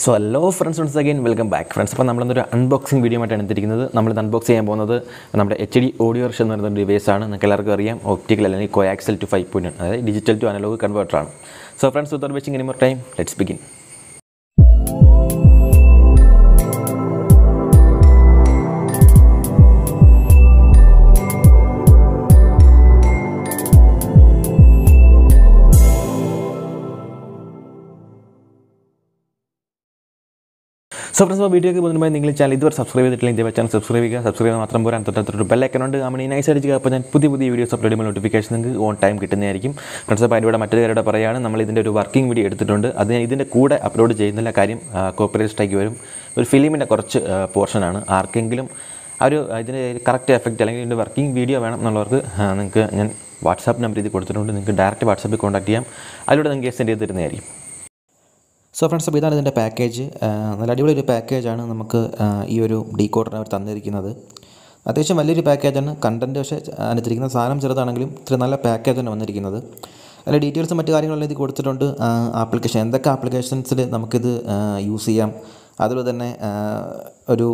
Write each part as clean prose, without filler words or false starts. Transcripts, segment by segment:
So hello friends, once again welcome back friends. അപ്പോൾ നമ്മൾ ഒരു അൺബോക്സിംഗ് വീഡിയോ ആയിട്ടാണ് എത്തിയിരിക്കുന്നത്. നമ്മൾ ഇത് അൺബോക്സ് ചെയ്യാൻ പോകുന്നത് നമ്മുടെ HD Audiorush എന്ന് പറയുന്ന ഡിവൈസ് ആണ്. നിങ്ങൾക്ക് എല്ലാവർക്കും അറിയാം, ഒപ്റ്റിക്കൽ അല്ലെങ്കിൽ coaxial to 5.1, അതായത് ഡിജിറ്റൽ ടു അനലോഗ് കൺവെർട്ടർ ആണ്. So friends, without wasting any more time, let's begin. So friends, video ke bundu mai ningal channel idu subscribe ചെയ്തിട്ടില്ലെങ്കിൽ ദയവായി ചാനൽ സബ്സ്ക്രൈബ് ചെയ്യുക. സബ്സ്ക്രൈബ് ചെയ്താൽ മാത്രം പോരാ, തൊട്ടടുത്തൊരു ബെൽ ഐക്കൺ ഉണ്ട്. നമ്മൾ നൈസ് അടിച്ച് അപ്പോൾ ഞാൻ പുതിയ വീഡിയോസ് അപ്ലോഡ് ചെയ്യുമ്പോൾ നോട്ടിഫിക്കേഷൻ നിങ്ങൾക്ക് ഓൺ ടൈം കിട്ടുന്നതായിരിക്കും. ഫ്രണ്ട്സ്, അപ്പോൾ അതിലൂടെ മറ്റൊരു കാര്യമായിട്ട് പറയുകയാണ്, നമ്മൾ ഇതിൻ്റെ ഒരു വർക്കിംഗ് വീഡിയോ എടുത്തിട്ടുണ്ട്. അത് ഞാൻ ഇതിൻ്റെ കൂടെ അപ്ലോഡ് ചെയ്യുന്നില്ല, കാര്യം കോപ്പിറൈറ്റ് സ്ട്രൈക്ക് വരും. ഒരു ഫിലിമിൻ്റെ കുറച്ച് പോർഷനാണ്. ആർക്കെങ്കിലും ഒരു ഇതിൻ്റെ കറക്റ്റ് എഫക്റ്റ് അല്ലെങ്കിൽ ഇതിൻ്റെ വർക്കിംഗ് വീഡിയോ വേണം എന്നുള്ളവർക്ക് നിങ്ങൾക്ക് ഞാൻ വാട്സാപ്പ് നമ്പർ ഇത് കൊടുത്തിട്ടുണ്ട്. നിങ്ങൾക്ക് ഡയറക്റ്റ് വാട്സാപ്പിൽ കോൺടാക്ട് ചെയ്യാം. അതിലൂടെ നിങ്ങൾക്ക് സെൻഡ് ചെയ്ത് തരുന്നതായിരിക്കും. സോ ഫ്രണ്ട്സ്, അപ്പോൾ ഇതാണ് ഇതിൻ്റെ പാക്കേജ്. നല്ല അടിപൊളി ഒരു പാക്കേജാണ് നമുക്ക് ഈ ഒരു ഡീകോഡറിന് അവർ തന്നിരിക്കുന്നത്. അത്യാവശ്യം വലിയൊരു പാക്കേജാണ്. കണ്ടൻറ്റ് പക്ഷേ അനുസരിക്കുന്ന സാധനം ചെറുതാണെങ്കിലും ഇത്ര നല്ല പാക്കേജാണ് വന്നിരിക്കുന്നത്. അതിൽ ഡീറ്റെയിൽസും മറ്റു കാര്യങ്ങളെല്ലാം ഇത് കൊടുത്തിട്ടുണ്ട്. ആപ്ലിക്കേഷൻ, എന്തൊക്കെ ആപ്ലിക്കേഷൻസിൽ നമുക്കിത് യൂസ് ചെയ്യാം, അതുപോലെ തന്നെ ഒരു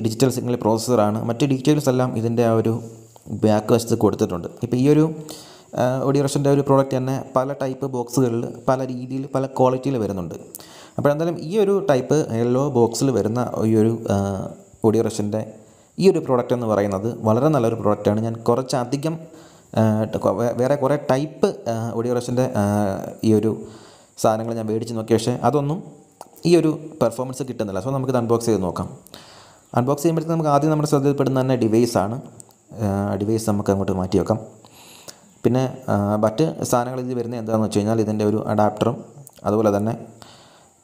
ഡിജിറ്റൽ സിഗ്നൽ പ്രോസസ്സറാണ്. മറ്റ് ഡീറ്റെയിൽസ് എല്ലാം ഇതിൻ്റെ ആ ഒരു ബാക്ക് വശത്ത് കൊടുത്തിട്ടുണ്ട്. ഇപ്പോൾ ഈ ഒരു ഓഡിയോറഷിൻ്റെ ഒരു പ്രോഡക്റ്റ് തന്നെ പല ടൈപ്പ് ബോക്സുകളിൽ പല രീതിയിൽ പല ക്വാളിറ്റിയിൽ വരുന്നുണ്ട്. അപ്പോൾ എന്തായാലും ഈ ഒരു ടൈപ്പ് യെല്ലോ ബോക്സിൽ വരുന്ന ഈ ഒരു ഓഡിയോറഷിൻ്റെ ഈ ഒരു പ്രോഡക്റ്റ് എന്ന് പറയുന്നത് വളരെ നല്ലൊരു പ്രോഡക്റ്റാണ്. ഞാൻ കുറച്ചധികം വേറെ കുറേ ടൈപ്പ് ഓഡിയോറഷിൻ്റെ ഈ ഒരു സാധനങ്ങൾ ഞാൻ മേടിച്ച് നോക്കി, പക്ഷേ അതൊന്നും ഈ ഒരു പെർഫോമൻസ് കിട്ടുന്നില്ല. സോ നമുക്കിത് അൺബോക്സ് ചെയ്ത് നോക്കാം. അൺബോക്സ് ചെയ്യുമ്പോഴത്തേക്ക് നമുക്ക് ആദ്യം നമ്മുടെ ശ്രദ്ധയിൽപ്പെടുന്ന തന്നെ ഡിവൈസാണ്. ഡിവൈസ് നമുക്ക് അങ്ങോട്ട് മാറ്റി വെക്കാം. പിന്നെ മറ്റ് സാധനങ്ങൾ ഇത് വരുന്നത് എന്താണെന്ന് വെച്ച് കഴിഞ്ഞാൽ ഇതിൻ്റെ ഒരു അഡാപ്റ്ററും അതുപോലെ തന്നെ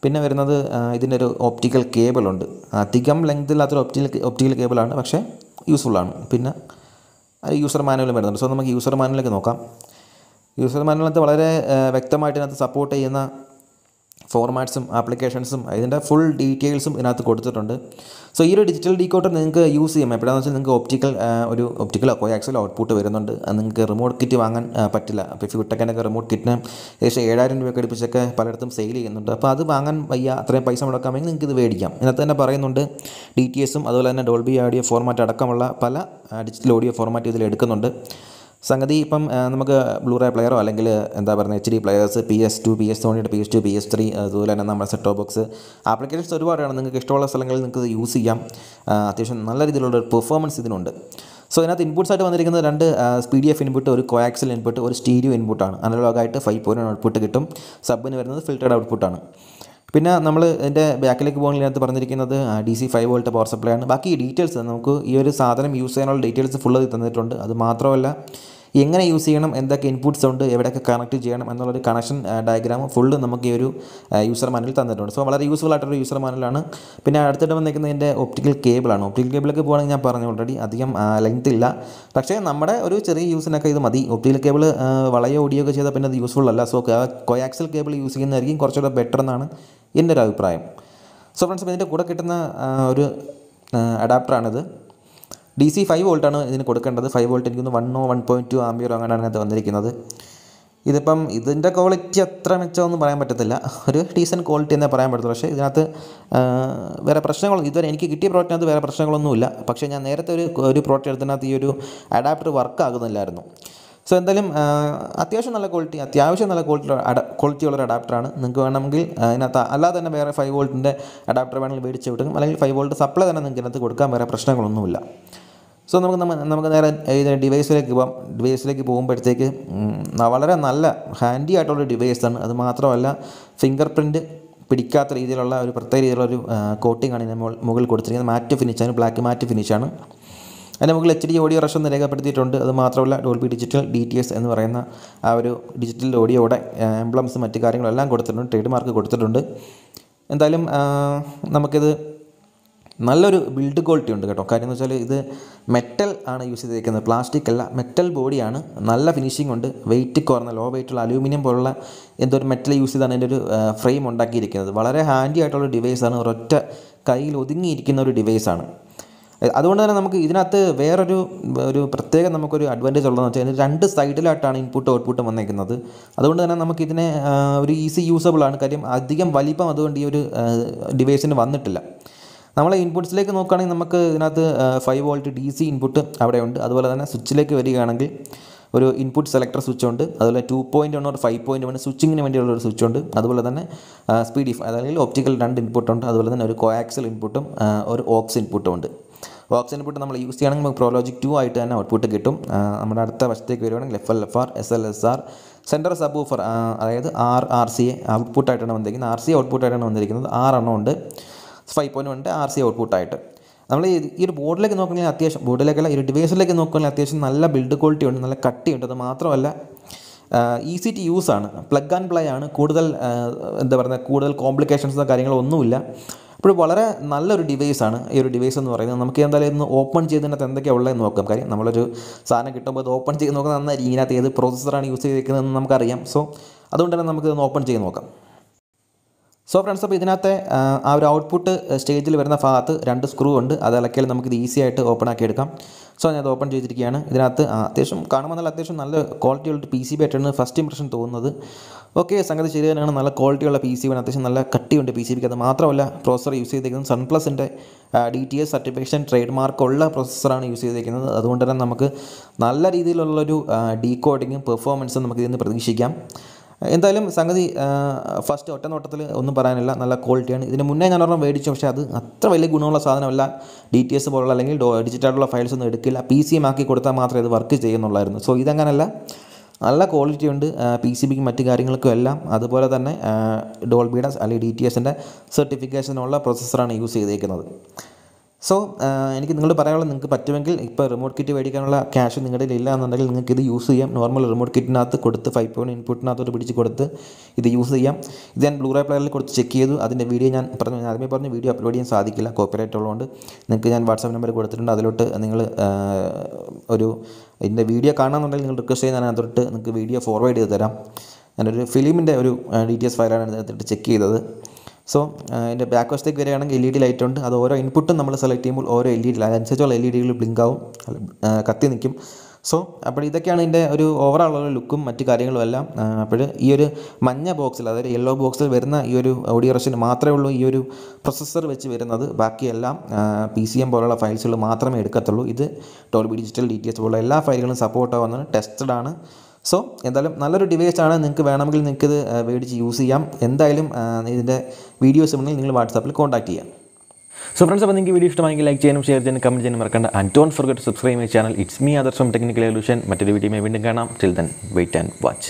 പിന്നെ വരുന്നത് ഇതിൻ്റെ ഒരു ഓപ്റ്റിക്കൽ കേബിളുണ്ട്. അധികം ലെങ്ത് ഇല്ലാത്തൊരു ഒപ്റ്റിക്കൽ കേബിളാണ്, പക്ഷേ യൂസ്ഫുള്ളാണ്. പിന്നെ യൂസർ മാനുവലും വരുന്നുണ്ട്. സോ നമുക്ക് യൂസർ മാനുവലിലേക്ക് നോക്കാം. യൂസർ മാനുവലിനകത്ത് വളരെ വ്യക്തമായിട്ട് ഇതിനകത്ത് സപ്പോർട്ട് ചെയ്യുന്ന ഫോർമാറ്റ്സും ആപ്ലിക്കേഷൻസും ഇതിൻ്റെ ഫുൾ ഡീറ്റെയിൽസും ഇതിനകത്ത് കൊടുത്തിട്ടുണ്ട്. സോ ഈ ഒരു ഡിജിറ്റൽ ഡീകോഡർ നിങ്ങൾക്ക് യൂസ് ചെയ്യാം. എപ്പോഴാണെന്ന് വെച്ചാൽ നിങ്ങൾക്ക് ഒപ്റ്റിക്കലോ കോയാക്സിലോ ഔട്ട്പുട്ട് വരുന്നുണ്ട്. അത് നിങ്ങൾക്ക് റിമോട്ട് കിറ്റ് വാങ്ങാൻ പറ്റില്ല. അപ്പോൾ ഫിട്ടൊക്കെ റിമോട്ട് കിറ്റിന് ഏകദേശം 7000 രൂപ അടുപ്പിച്ചൊക്കെ പലയിടത്തും സെയിൽ ചെയ്യുന്നുണ്ട്. അപ്പോൾ അത് വാങ്ങാൻ വയ്യ, അത്രയും പൈസ മുടക്കാമെങ്കിൽ നിങ്ങൾക്ക് ഇത് മേടിക്കാം. ഇതിനകത്ത് തന്നെ പറയുന്നുണ്ട് DTSും അതുപോലെ തന്നെ ഡോൾബി ഓഡിയോ ഫോർമാറ്റ് അടക്കമുള്ള പല ഡിജിറ്റൽ ഓഡിയോ ഫോർമാറ്റ് ഇതിൽ എടുക്കുന്നുണ്ട്. സംഗതി ഇപ്പം നമുക്ക് ബ്ലൂറേ പ്ലെയറോ അല്ലെങ്കിൽ എന്താ പറയുക HD players, PS2, സോണിയുടെ PS2, PS3, അതുപോലെ തന്നെ നമ്മുടെ സെറ്റോ ബോക്സ് ആപ്ലിക്കേഷൻസ് ഒരുപാടാണ്. നിങ്ങൾക്ക് ഇഷ്ടമുള്ള സ്ഥലങ്ങളിൽ നിങ്ങൾക്ക് ഇത് യൂസ് ചെയ്യാം. അത്യാവശ്യം നല്ല രീതിയിലുള്ള പെർഫോമൻസ് ഇതിനുണ്ട്. സോ ഇതിനകത്ത് ഇൻപുട്ട്സ് ആയിട്ട് വന്നിരിക്കുന്നത് 2 spdif ഇൻപുട്ട്, ഒരു coaxial ഇൻപുട്ട്, ഒരു സ്റ്റീരിയോ ഇൻപുട്ടാണ്. അനലോഗായിട്ട് 5.1 ഔട്ട്പുട്ട് കിട്ടും. സബിന് വരുന്നത് ഫിൽറ്റർഡ് ഔട്ട്പുട്ടാണ്. പിന്നെ നമ്മൾ ഇതിൻ്റെ ബാക്കിലേക്ക് പോകുന്നതിൽ ഇതിനകത്ത് പറഞ്ഞിരിക്കുന്നത് DC 5 വോൾട്ട് പവർ സപ്ലൈ ആണ്. ബാക്കി ഡീറ്റെയിൽസ് നമുക്ക് ഈ ഒരു സാധനം യൂസ് ചെയ്യാനുള്ള ഡീറ്റെയിൽസ് ഫുള്ള് തന്നിട്ടുണ്ട്. അത് മാത്രമല്ല എങ്ങനെ യൂസ് ചെയ്യണം, എന്തൊക്കെ ഇൻപുട്ട്സ് ഉണ്ട്, എവിടെയൊക്കെ കണക്ട് ചെയ്യണം എന്നുള്ളൊരു കണക്ഷൻ ഡയഗ്രാം ഫുള്ള് നമുക്ക് ഈ ഒരു യൂസർ മാനുവൽ തന്നിട്ടുണ്ട്. സോ വളരെ യൂസ്ഫുൾ ആയിട്ടൊരു യൂസർ മാനുവലാണ്. പിന്നെ അടുത്തിട്ട് വന്നിരിക്കുന്നതിൻ്റെ ഒപ്റ്റിക്കൽ കേബിളാണ്. ഒപ്റ്റിക്കൽ കേബിളൊക്കെ പോകുകയാണെങ്കിൽ ഞാൻ പറഞ്ഞു ഓൾറെഡി അധികം ലെങ്ത് ഇല്ല, പക്ഷേ നമ്മുടെ ഒരു ചെറിയ യൂസിനൊക്കെ ഇത് മതി. ഒപ്റ്റിക്കൽ കേബിൾ വളയോ ഓഡിയോ ഒക്കെ ചെയ്താൽ പിന്നെ അത് യൂസ്ഫുൾ അല്ല. സോ കോയാക്സിൽ കേബിൾ യൂസ് ചെയ്യുന്നതായിരിക്കും കുറച്ചുകൂടെ ബെറ്റർ എന്നാണ് എൻ്റെ ഒരു അഭിപ്രായം. സോ ഫ്രണ്ട്സ്, ഇതിൻ്റെ കൂടെ കിട്ടുന്ന ഒരു അഡാപ്റ്ററാണിത്. DC 5 വോൾട്ടാണ് ഇതിന് കൊടുക്കേണ്ടത്. 5 വോൾട്ട് എനിക്കൊന്ന് 1.2 ആംപിയർ അങ്ങനെയാണ് ഇതിനകത്ത് വന്നിരിക്കുന്നത്. ഇതിപ്പം ഇതിൻ്റെ ക്വാളിറ്റി അത്ര മെച്ചമൊന്നും പറയാൻ പറ്റത്തില്ല, ഒരു ഡീസൻറ്റ് ക്വാളിറ്റി എന്നേ പറയാൻ പറ്റത്തുള്ളൂ. പക്ഷേ ഇതിനകത്ത് വേറെ പ്രശ്നങ്ങൾ ഇതുവരെ എനിക്ക് കിട്ടിയ പ്രോഡക്റ്റിനകത്ത് വേറെ പ്രശ്നങ്ങളൊന്നുമില്ല. പക്ഷേ ഞാൻ നേരത്തെ ഒരു പ്രോഡക്റ്റ് എടുത്തതിനകത്ത് ഈ ഒരു അഡാപ്റ്റർ വർക്ക് ആകുന്നില്ലായിരുന്നു. സോ എന്തായാലും അത്യാവശ്യം നല്ല ക്വാളിറ്റിയുള്ളൊരു അഡാപ്റ്ററാണ്. നിങ്ങൾക്ക് വേണമെങ്കിൽ ഇതിനകത്ത് അല്ലാതെ തന്നെ വേറെ 5 വോൾട്ടിൻ്റെ അഡാപ്റ്റർ വേണമെങ്കിൽ മേടിച്ച് വിട്ടും, അല്ലെങ്കിൽ 5 വോൾട്ട് സപ്ലൈ തന്നെ നിങ്ങൾക്ക് ഇതിനകത്ത് കൊടുക്കാൻ വേറെ പ്രശ്നങ്ങളൊന്നുമില്ല. സോ നമുക്ക് നേരെ ഇത് ഡിവൈസിലേക്ക് പോകുമ്പോഴത്തേക്ക് വളരെ നല്ല ഹാൻഡി ആയിട്ടുള്ള ഡിവൈസാണ്. അത് മാത്രമല്ല ഫിംഗർ പ്രിൻറ്റ് പിടിക്കാത്ത രീതിയിലുള്ള ഒരു പ്രത്യേക രീതിയിലുള്ളൊരു കോട്ടിങ്ങാണ് ഇതിന് മുകളിൽ കൊടുത്തിരിക്കുന്നത്. മാറ്റ് ഫിനിഷാണ്, ബ്ലാക്ക് മാറ്റ് ഫിനിഷാണ്. അതിന് മുകളിൽ HD Audiorush എന്ന് രേഖപ്പെടുത്തിയിട്ടുണ്ട്. അത് മാത്രമല്ല ഡോൾബി ഡിജിറ്റൽ DTS എന്ന് പറയുന്ന ആ ഒരു ഡിജിറ്റൽ ഓഡിയോയുടെ എംബ്ലംസ് മറ്റു കാര്യങ്ങളെല്ലാം കൊടുത്തിട്ടുണ്ട്, ട്രേഡ് മാർക്ക് കൊടുത്തിട്ടുണ്ട്. എന്തായാലും നമുക്കിത് നല്ലൊരു ബിൽഡ് ക്വാളിറ്റി ഉണ്ട് കേട്ടോ. കാര്യം എന്ന് വെച്ചാൽ ഇത് മെറ്റൽ ആണ് യൂസ് ചെയ്തിരിക്കുന്നത്, പ്ലാസ്റ്റിക് അല്ല, മെറ്റൽ ബോഡിയാണ്. നല്ല ഫിനിഷിംഗ് ഉണ്ട്. വെയിറ്റ് കുറഞ്ഞ ലോ വെയിറ്റുള്ള അലൂമിനിയം പോലുള്ള എന്തോ ഒരു മെറ്റൽ യൂസ് ചെയ്താണ് ഇതിൻ്റെ ഒരു ഫ്രെയിം ഉണ്ടാക്കിയിരിക്കുന്നത്. വളരെ ഹാൻഡി ആയിട്ടുള്ള ഡിവൈസാണ്. ഒരൊറ്റ കയ്യിൽ ഒതുങ്ങിയിരിക്കുന്ന ഒരു ഡിവൈസാണ്. അതുകൊണ്ട് തന്നെ നമുക്ക് ഇതിനകത്ത് വേറൊരു പ്രത്യേകം നമുക്കൊരു അഡ്വാൻറ്റേജ് ഉള്ളതെന്ന് വെച്ചാൽ രണ്ട് സൈഡിലായിട്ടാണ് ഇൻപുട്ട് ഔട്ട്പുട്ടും വന്നേക്കുന്നത്. അതുകൊണ്ട് തന്നെ നമുക്കിതിനെ ഒരു ഈസി യൂസബിളാണ്. കാര്യം അധികം വലിപ്പം അതുകൊണ്ട് ഈ ഒരു ഡിവൈസിന് വന്നിട്ടില്ല. നമ്മൾ ഇൻപുട്ട്സിലേക്ക് നോക്കുകയാണെങ്കിൽ നമുക്ക് ഇതിനകത്ത് 5 വോൾട്ട് DC ഇൻപുട്ട് അവിടെയുണ്ട്. അതുപോലെ തന്നെ സ്വിച്ചിലേക്ക് വരികയാണെങ്കിൽ ഒരു ഇൻപുട്ട് സെലക്ടർ സ്വിച്ച് ഉണ്ട്. അതുപോലെ 2.1 or 5.1 സ്വിച്ചിങ്ങിന് വേണ്ടിയുള്ള ഒരു സ്വിച്ച് ഉണ്ട്. അതുപോലെ തന്നെ സ്പീഡിഫ് അതായത് ഒപ്റ്റിക്കൽ 2 ഇൻപുട്ടുണ്ട്. അതുപോലെ തന്നെ ഒരു കോയാക്സിയൽ ഇൻപുട്ടും ഒരു ഓക്സ് ഇൻപുട്ടും ഉണ്ട്. ഓക്സ് ഇൻപുട്ട് നമ്മൾ യൂസ് ചെയ്യുകയാണെങ്കിൽ നമുക്ക് prologic 2 ആയിട്ട് തന്നെ ഔട്ട്പുട്ട് കിട്ടും. നമ്മുടെ അടുത്ത വശത്തേക്ക് വരുവാണെങ്കിൽ FL/FR, SL/SR, centre sub woofer അതായത് RCA ഔട്ട്പുട്ടായിട്ടാണ് വന്നിരിക്കുന്നത്. RCA ഔട്ട്പുട്ടായിട്ടാണ് വന്നിരിക്കുന്നത്. 6 എണ്ണം ഉണ്ട്. 5.1 RCA ഔട്ട്പുട്ടായിട്ട്. നമ്മൾ ഈ ഒരു ബോർഡിലേക്ക് നോക്കുകയാണെങ്കിൽ അത്യാവശ്യം ബോർഡിലേക്കല്ല ഈ ഒരു ഡിവൈസിലേക്ക് നോക്കുകയാണെങ്കിൽ അത്യാവശ്യം നല്ല ബിൽഡ് ക്വാളിറ്റി ഉണ്ട്, നല്ല കട്ടിയുണ്ട്. അത് മാത്രമല്ല ഈസി ടു യൂസ് ആണ്, പ്ലഗ് ആൻഡ് പ്ലേ ആണ്. കൂടുതൽ കൂടുതൽ കോംപ്ലിക്കേഷൻസോ കാര്യങ്ങളോ ഒന്നുമില്ല. അപ്പോൾ വളരെ നല്ലൊരു ഡിവൈസാണ് ഈ ഒരു ഡിവൈസ് എന്ന് പറയുന്നത്. നമുക്ക് എന്തായാലും ഇന്ന് ഓപ്പൺ ചെയ്തതിനകത്ത് എന്തൊക്കെയാണ് ഉള്ളതെന്ന് നോക്കാം. കാര്യം നമ്മളൊരു സാധനം കിട്ടുമ്പോൾ അത് ഓപ്പൺ ചെയ്ത് നോക്കുന്നത് നന്നായിരിക്കും. ഇതിനകത്ത് ഏത് പ്രോസസ്സറാണ് യൂസ് ചെയ്തിരിക്കുന്നതെന്ന് നമുക്കറിയാം. സോ അതുകൊണ്ട് തന്നെ നമുക്ക് ഇതൊന്ന് ഓപ്പൺ ചെയ്ത് നോക്കാം. സോ ഫ്രണ്ട്സ്, അപ്പോൾ ഇതിനകത്തെ ആ ഒരു ഔട്ട്പുട്ട് സ്റ്റേജിൽ വരുന്ന ഭാഗത്ത് 2 സ്ക്രൂ ഉണ്ട്. അത് ഇളക്കിയാൽ നമുക്കിത് ഈസി ആയിട്ട് ഓപ്പൺ ആക്കി എടുക്കാം. സോ ഞാൻ അത് ഓപ്പൺ ചെയ്തിരിക്കുകയാണ്. ഇതിനകത്ത് അത്യാവശ്യം കാണുമ്പോൾ നല്ല ക്വാളിറ്റിയുള്ള PCB ആയിട്ടാണ് ഫസ്റ്റ് ഇംപ്രഷൻ തോന്നുന്നത്. ഓക്കെ, സംഗതി ശരി തന്നെയാണ്. നല്ല ക്വാളിറ്റിയുള്ള PCB ആണ്, അത്യാവശ്യം നല്ല കട്ടിയുണ്ട് PCBക്ക്. അത് മാത്രമല്ല പ്രോസസ്സർ യൂസ് ചെയ്തിരിക്കുന്നത് സൺപ്ലസിൻ്റെ DTS സർട്ടിഫിക്കേഷൻ ട്രേഡ് മാർക്കുള്ള പ്രോസസ്സറാണ് യൂസ് ചെയ്തിരിക്കുന്നത്. അതുകൊണ്ട് തന്നെ നമുക്ക് നല്ല രീതിയിലുള്ളൊരു ഡീകോഡിങ്ങും പെർഫോമൻസും നമുക്ക് ഇതിൽ നിന്ന് പ്രതീക്ഷിക്കാം. എന്തായാലും സംഗതി ഫസ്റ്റ് ഒറ്റ നോട്ടത്തിൽ ഒന്നും പറയാനില്ല, നല്ല ക്വാളിറ്റിയാണ്. ഇതിന് മുന്നേ ഞാൻ ഒരെണ്ണം മേടിച്ചു, പക്ഷേ അത് അത്ര വലിയ ഗുണമുള്ള സാധനമല്ല. DTS പോലുള്ള അല്ലെങ്കിൽ ഡിജിറ്റലുള്ള ഫയൽസ് ഒന്നും എടുക്കില്ല. PCM ആക്കി കൊടുത്താൽ മാത്രമേ ഇത് വർക്ക് ചെയ്യുന്നുള്ളായിരുന്നു. സോ ഇതങ്ങനല്ല, നല്ല ക്വാളിറ്റി ഉണ്ട് PCBക്കും മറ്റു കാര്യങ്ങൾക്കും എല്ലാം. അതുപോലെ തന്നെ ഡോൾബിയുടെ അല്ലെങ്കിൽ DTSൻ്റെ സർട്ടിഫിക്കേഷനുള്ള പ്രോസസ്സറാണ് യൂസ് ചെയ്തേക്കുന്നത്. സോ എനിക്ക് നിങ്ങളോട് പറയാനുള്ളത്, നിങ്ങൾക്ക് പറ്റുമെങ്കിൽ ഇപ്പോൾ റിമോട്ട് കിറ്റ് മേടിക്കാനുള്ള ക്യാഷ് നിങ്ങളുടെ ഇല്ല എന്നുണ്ടെങ്കിൽ നിങ്ങൾക്ക് ഇത് യൂസ് ചെയ്യാം. നോർമൽ റിമോട്ട് കിറ്റിനകത്ത് കൊടുത്ത് 5.1 ഇൻപുട്ടിനകത്തോട്ട് പിടിച്ച് കൊടുത്ത് ഇത് യൂസ് ചെയ്യാം. ഇത് ഞാൻ ബ്ലൂറേ പ്ലെയറിൽ കൊടുത്ത് ചെക്ക് ചെയ്തു. അതിൻ്റെ വീഡിയോ ഞാൻ ആദ്യമേ പറഞ്ഞു വീഡിയോ അപ്ലോഡ് ചെയ്യാൻ സാധിക്കില്ല, കോപ്പിറൈറ്റ് ഉള്ളതുകൊണ്ട്. നിങ്ങൾക്ക് ഞാൻ വാട്സാപ്പ് നമ്പർ കൊടുത്തിട്ടുണ്ട്. അതിലോട്ട് നിങ്ങൾ ഇതിൻ്റെ വീഡിയോ കാണണമെന്നുണ്ടെങ്കിൽ നിങ്ങൾ റിക്വസ്റ്റ് ചെയ്യുന്ന അതിനകത്തോട്ട് നിങ്ങൾക്ക് വീഡിയോ ഫോർവേഡ് ചെയ്ത് തരാം. ഞാനൊരു ഫിലിമിൻ്റെ ഒരു DTS ഫയലാണ് ഇതിനകത്തോട്ട് ചെക്ക് ചെയ്തത്. സോ അതിൻ്റെ ബാക്ക് വശത്തേക്ക് വരികയാണെങ്കിൽ LED ലൈറ്റ് ഉണ്ട്. അത് ഓരോ ഇൻപുട്ടും നമ്മൾ സെലക്ട് ചെയ്യുമ്പോൾ ഓരോ LED അതനുസരിച്ചുള്ള LEDകൾ ബ്ലിങ്ക് ആവും, കത്തി നിൽക്കും. സോ അപ്പോൾ ഇതൊക്കെയാണ് ഇതിൻ്റെ ഒരു ഓവറോൾ ഒരു ലുക്കും മറ്റു കാര്യങ്ങളും എല്ലാം. അപ്പോൾ ഈ ഒരു മഞ്ഞ ബോക്സിൽ, അതായത് യെല്ലോ ബോക്സിൽ വരുന്ന ഈ ഒരു ഓഡിയോറഷിന് മാത്രമേ ഉള്ളൂ ഈ ഒരു പ്രൊസസ്സർ വെച്ച് വരുന്നത്. ബാക്കിയെല്ലാം PCM പോലുള്ള ഫയൽസുകൾ മാത്രമേ എടുക്കത്തുള്ളൂ. ഇത് dolbydigital DTS പോലുള്ള എല്ലാ ഫയലുകളും സപ്പോർട്ട് ആവുന്നതാണ്, ടെസ്റ്റഡ് ആണ്. സോ എന്തായാലും നല്ലൊരു ഡിവൈസാണ്. നിങ്ങൾക്ക് വേണമെങ്കിൽ നിങ്ങൾക്കിത് മേടിച്ച് യൂസ് ചെയ്യാം. എന്തായാലും ഇതിൻ്റെ വീഡിയോസ് ഉണ്ടെങ്കിൽ നിങ്ങൾ വാട്സാപ്പിൽ കോൺടാക്ട് ചെയ്യാം. സോ ഫ്രണ്ട്സ്, അപ്പോൾ നിങ്ങൾക്ക് വീഡിയോ ഇഷ്ടമായെങ്കിൽ ലൈക്ക് ചെയ്യാനും ഷെയർ ചെയ്യാനും കമൻറ്റ് ചെയ്യാനും മറക്കണ്ട. And don't forget to subscribe my channel. It's me Adarsh from technical solution. മറ്റൊരു വീഡിയോ വീണ്ടും കാണാം. Till then wait and watch.